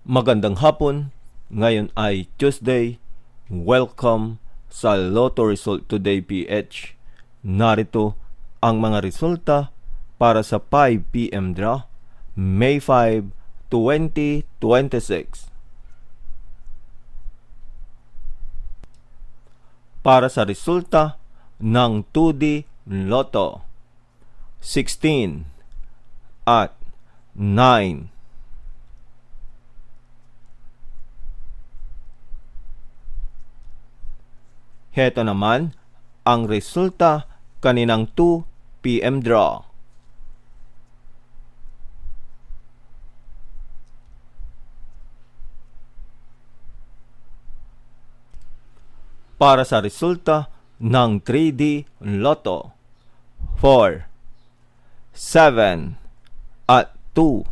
Magandang hapon, ngayon ay Tuesday. Welcome sa Lotto Result Today PH. Narito ang mga resulta para sa 5 PM draw, May 5, 2026. Para sa resulta ng 2D Lotto, 16 at 9. Heto naman ang resulta kaninang 2 PM draw. Para sa resulta ng 3D Lotto, 4, 7 at 2.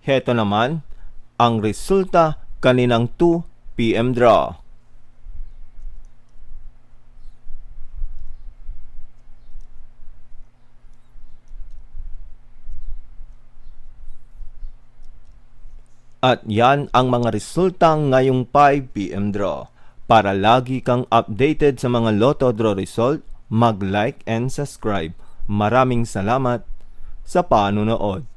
Heto naman ang resulta kaninang 2 PM draw. At yan ang mga resulta ngayong 5 PM draw. Para lagi kang updated sa mga Lotto draw result, mag-like and subscribe. Maraming salamat sa panonood.